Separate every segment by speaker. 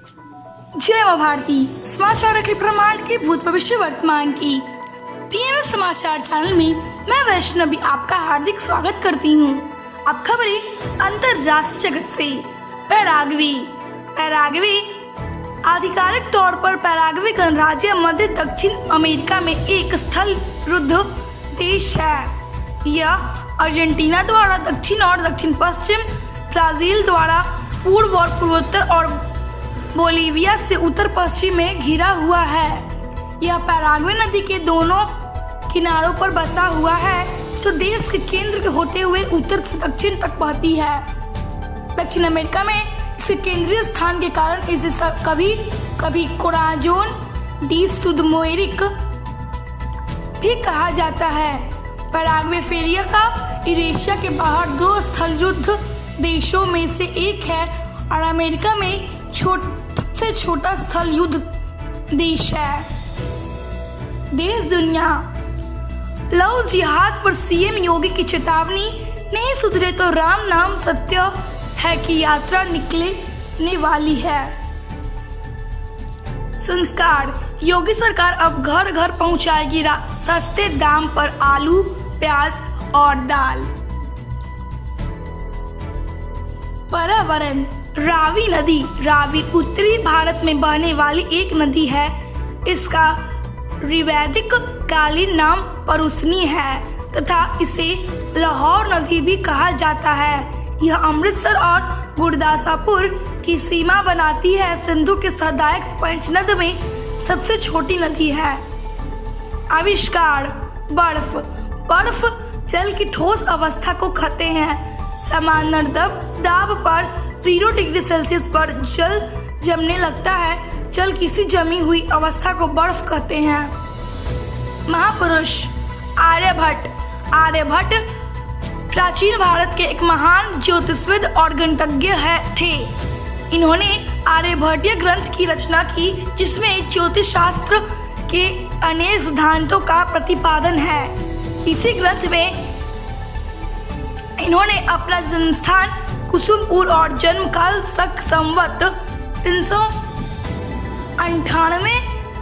Speaker 1: जय मां भारती। समाचार के प्रमाण की भूत भविष्य वर्तमान की पीएम समाचार चैनल में मैं वैष्णवी आपका हार्दिक स्वागत करती हूँ। अब खबरें अंतरराष्ट्रीय जगत से। पैराग्वे आधिकारिक तौर पर पैराग्वे गणराज्य मध्य दक्षिण अमेरिका में एक स्थल रुद्ध देश है। यह अर्जेंटीना द्वारा दक्षिण और दक्षिण पश्चिम, ब्राजील द्वारा पूर्व और पूर्वोत्तर और बोलीविया से उत्तर पश्चिम में घिरा हुआ है। यह पैराग्वे नदी के दोनों किनारों पर बसा हुआ है, जो देश के केंद्र के होते हुए उत्तर से दक्षिण तक बहती है। दक्षिण अमेरिका में इसके केंद्रीय स्थान के कारण इसे कभी कभी कोराजोन डी सुदमोरिक भी कहा जाता है। पैराग्वे अफ्रीका यूरेशिया के बाहर दो स्थल युद्ध देशों में से एक है और अमेरिका में सबसे छोटा स्थल युद्ध देश है। देश दुनिया। लव जिहाद पर सीएम योगी की चेतावनी, नहीं सुधरे तो राम नाम सत्य है की यात्रा निकलने वाली है। संस्कार। योगी सरकार अब घर घर पहुंचाएगी सस्ते दाम पर आलू, प्याज और दाल। पर्यावरण। रावी नदी। रावी उत्तरी भारत में बहने वाली एक नदी है। इसका ऋवैदिक कालीन नाम परुसनी है तथा इसे लाहौर नदी भी कहा जाता है। यह अमृतसर और गुरदासपुर की सीमा बनाती है। सिंधु के सहायक पंचनद में सबसे छोटी नदी है। आविष्कार। बर्फ जल की ठोस अवस्था को कहते हैं। सामान्य दाब पर 0 डिग्री सेल्सियस पर जल जमने लगता है। जल किसी जमी हुई अवस्था को बर्फ कहते हैं। महापुरुष। आर्यभट्ट प्राचीन भारत के एक महान ज्योतिषविद और गणितज्ञ थे। इन्होंने आर्यभट्टीय ग्रंथ की रचना की, जिसमें ज्योतिष शास्त्र के अनेक सिद्धांतों का प्रतिपादन है। इसी ग्रंथ में इन्होंने अपना जन्मस्थान कुसुमपुर और जन्म काल संवत 398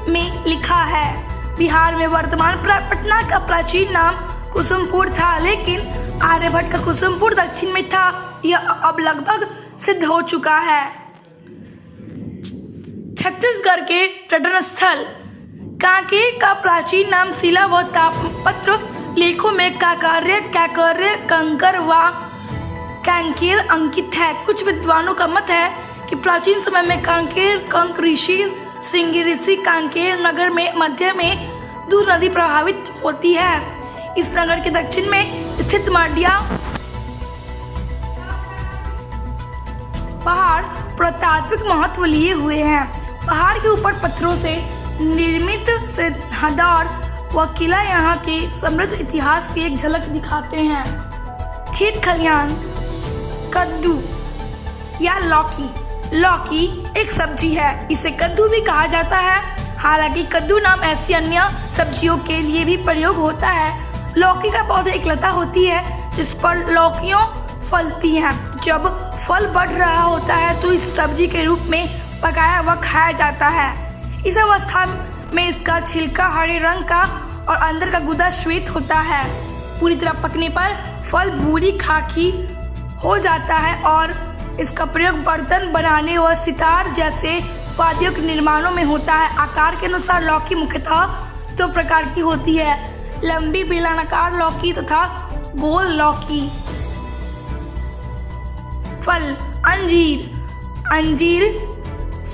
Speaker 1: में लिखा है। बिहार में वर्तमान पटना का प्राचीन नाम कुसुमपुर था, लेकिन आर्यभट्ट का कुसुमपुर दक्षिण में था। यह अब लगभग सिद्ध हो चुका है। छत्तीसगढ़ के पर्यटन स्थल। कांकेर का प्राचीन नाम शिला व ताम्रपत्र लेखों में कांकर्य, कंकर व कांकेर अंकित है। कुछ विद्वानों का मत है कि प्राचीन समय में कांकेर कंक ऋषि श्रृंगी ऋषि कांकेर नगर में मध्य में दूर नदी प्रभावित होती है। इस नगर के दक्षिण में स्थित मांड्या पहाड़ पुरातात्विक महत्व लिए हुए हैं। पहाड़ के ऊपर पत्थरों से निर्मित सिंहदौर व किला यहाँ के समृद्ध इतिहास की एक झलक दिखाते हैं। खेत खलिहान। कद्दू या लौकी एक सब्जी है। इसे कद्दू भी कहा जाता है। हालांकि कद्दू नाम ऐसी अन्य सब्जियों के लिए भी प्रयोग होता है। लौकी का पौधा एक लता होती है जिस पर लौकियां फलती हैं। जब फल बढ़ रहा होता है तो इस सब्जी के रूप में पकाया व खाया जाता है। इस अवस्था में इसका छिलका हरे रंग का और अंदर का गुदा श्वेत होता है। पूरी तरह पकने पर फल भूरी खाकी हो जाता है और इसका प्रयोग बर्तन बनाने व सितार जैसे वाद्यों के निर्माणों में होता है। आकार के अनुसार लौकी मुख्यतः 2 प्रकार की होती है, लंबी बेलनाकार लौकी तथा गोल लौकी। फल। अंजीर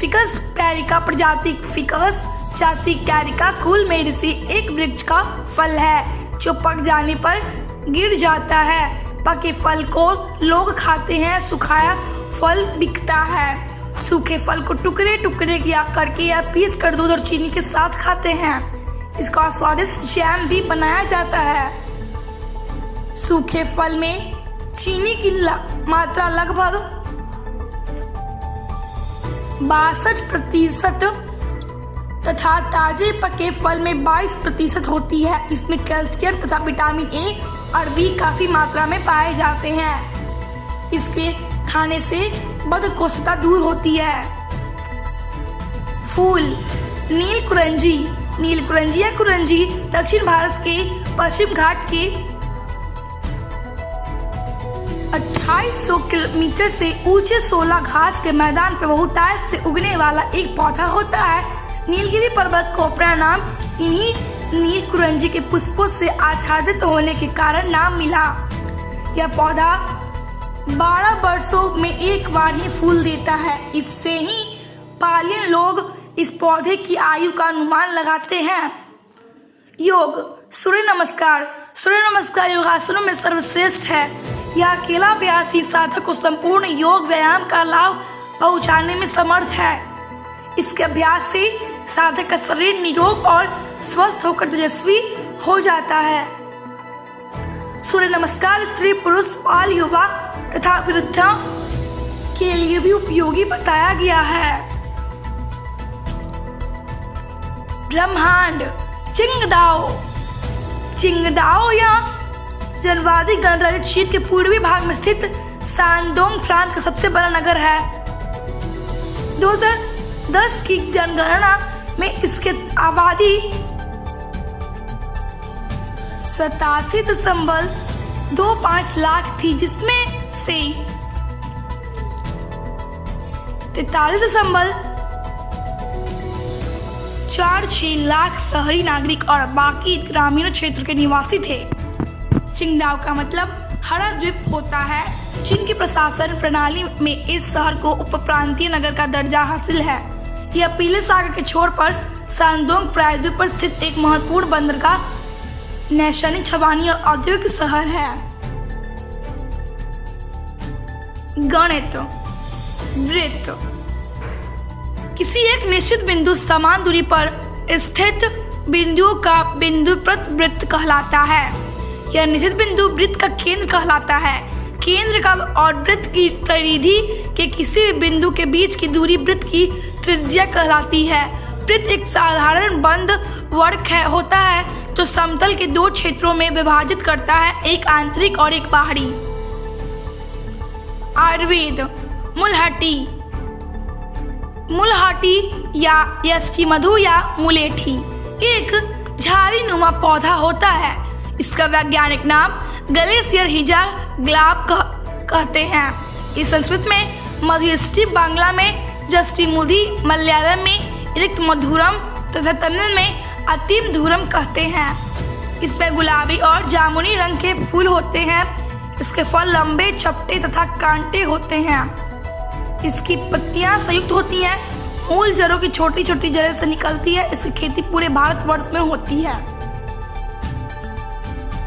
Speaker 1: फिकस कैरिका प्रजाति फिकस जाति कैरिका कुल मेरिसी एक वृक्ष का फल है जो पक जाने पर गिर जाता है। पके फल को लोग खाते हैं। सुखाया फल बिकता है। सूखे फल को टुकड़े टुकड़े करके या पीस कर दूध और चीनी के साथ खाते हैं। इसका स्वादिष्ट जैम भी बनाया जाता है। सूखे फल में चीनी की मात्रा लगभग 62% तथा ताजे पके फल में 22% होती है। इसमें कैल्शियम तथा विटामिन ए और बी काफी मात्रा में पाए जाते हैं। इसके खाने से बदकोष्ठता दूर होती है। फूल। नीलकुरंजी। नीलकुरंजी या कुरंजी दक्षिण भारत के पश्चिम घाट के 2800 किलोमीटर से ऊंचे 16 घास के मैदान पर बहुतायत से उगने वाला एक पौधा होता है। नीलगिरी पर्वत को अपना नाम इन्हीं नीलकुरंजी के पुष्पों से आच्छादित होने के कारण नाम मिला। यह पौधा 12 वर्षों में एक बार ही फूल देता है। इससे ही पालियन लोग इस पौधे की आयु का अनुमान लगाते हैं। योग। सूर्य नमस्कार। सूर्य नमस्कार योगासनों में सर्वश्रेष्ठ है। यह अकेला अभ्यास ही साधक को संपूर्ण योग व्यायाम का लाभ पहुंचाने में समर्थ है। इसके अभ्यास से साधक का शरीर निरोग और स्वस्थ होकर तेजस्वी हो जाता है। सूर्य नमस्कार स्त्री पुरुष बाल युवा तथा वृद्धा के लिए भी उपयोगी बताया गया है। ब्रह्मांड। चिंगदाओ। चिंगदाओ या जनवादी गणराज्य क्षेत्र के पूर्वी भाग में स्थित शानडोंग प्रांत का सबसे बड़ा नगर है। 2010 की जनगणना में इसकी आबादी 87.25 लाख थी, जिसमें से 43.46 लाख शहरी नागरिक और बाकी ग्रामीण क्षेत्र के निवासी थे। चिंगदाओ का मतलब हरा द्वीप होता है। चीन की प्रशासन प्रणाली में इस शहर को उप प्रांतीय नगर का दर्जा हासिल है। यह पीले सागर के छोर पर शानडोंग प्रायद्वीप पर स्थित एक महत्वपूर्ण बंदरगाह, नैसैनिक छावनी और औद्योगिक शहर है। गणित। वृत्त। किसी एक निश्चित बिंदु समान दूरी पर स्थित बिंदुओं का बिंदुप्रत वृत्त कहलाता है। यह निश्चित बिंदु वृत्त का केंद्र कहलाता है। केंद्र का और वृत्त की परिधि के किसी भी बिंदु के बीच की दूरी वृत्त की त्रिज्या कहलाती है। वृत्त एक साधारण बंद वर्ग होता है जो समतल के दो क्षेत्रों में विभाजित करता है, एक आंतरिक और एक बाहरी। आयुर्वेद। मुलहटी। मुलहटी या यष्टि मधु या मुलेठी एक झाड़ी नुमा पौधा होता है। इसका वैज्ञानिक नाम गलेशियर हिजा ग्लाब कहते हैं। इस संस्कृत में मधुयष्टि, बांग्ला में जस्टिमुदी, मलयालम में इरिक्त मधुरम तथा तमिल में अतिम धूरम कहते हैं। इसमें गुलाबी और जामुनी रंग के फूल होते हैं। इसके फल लंबे, चपटे तथा कांटे होते हैं। इसकी पत्तियां संयुक्त होती हैं। मूल जड़ों की छोटी छोटी जड़ें से निकलती है। इसकी खेती पूरे भारतवर्ष में होती है।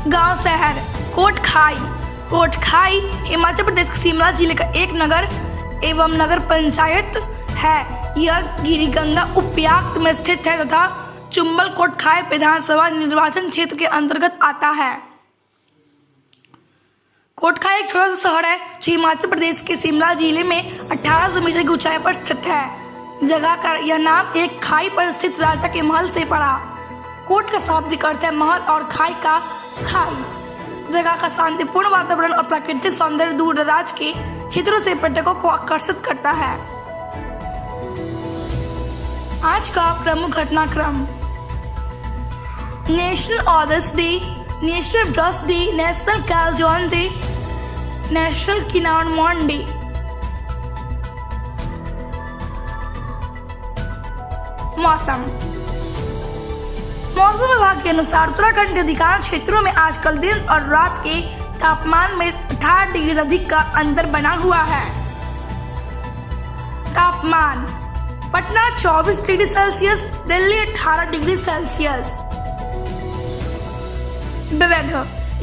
Speaker 1: गांव शहर। कोटखाई। कोटखाई हिमाचल प्रदेश के शिमला जिले का एक नगर एवं नगर पंचायत है। यह गिरिगंगा उपयाक्त में स्थित है तथा चुंबल कोटखाई विधानसभा निर्वाचन क्षेत्र के अंतर्गत आता है। कोटखाई एक छोटा सा शहर है जो हिमाचल प्रदेश के शिमला जिले में 1800 मीटर की ऊंचाई पर स्थित है। जगह का यह नाम एक खाई पर स्थित राजा के महल से पड़ा। कोट का शाब्दिक अर्थ है महल और खाई का खाई। जगह का शांतिपूर्ण वातावरण और प्राकृतिक सौंदर्य दूर दराज के क्षेत्रों से पर्यटकों को आकर्षित करता है। आज का प्रमुख घटनाक्रम। National authors day, national brush day, national calzone day, national किनारमॉन डे। मौसम। मौसम विभाग के अनुसार उत्तराखंड के अधिकांश क्षेत्रों में आजकल दिन और रात के तापमान में 18 डिग्री अधिक का अंतर बना हुआ है। तापमान। Patna 24 degree Celsius, Delhi 18 degree Celsius. विविध।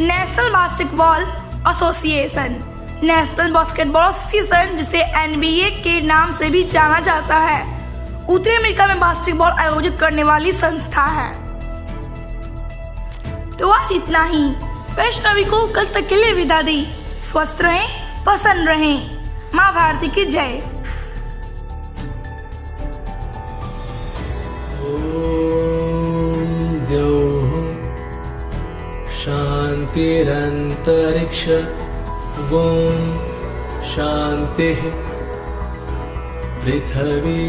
Speaker 1: National basketball association, national basketball association जिसे NBA के नाम से भी जाना जाता है, उत्तरी अमेरिका में बास्केटबॉल आयोजित करने वाली संस्था है। तो आज इतना ही। वैष्णवी को कल तक के लिए विदा दी। स्वस्थ रहें, प्रसन्न रहें। माँ भारती की जय।
Speaker 2: ओम द्यौः शान्तिरन्तरिक्ष ओम शान्तिः पृथिवी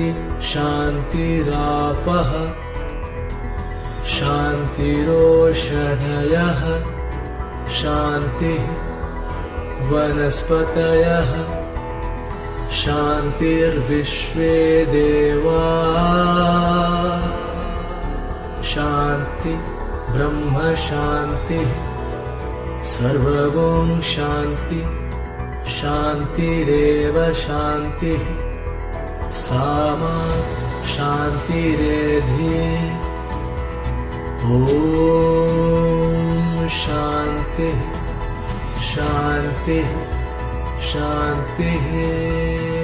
Speaker 2: शान्तिरापः शान्तिरोषधयः शान्तिः वनस्पतयः शान्तिर्विश्वे देवा शान्ति ब्रह्म शान्तिः सर्वगुण शान्ति शान्तिरेव शान्तिः सामा शान्तिरेधि ॐ शान्तिः शान्तिः शान्तिः।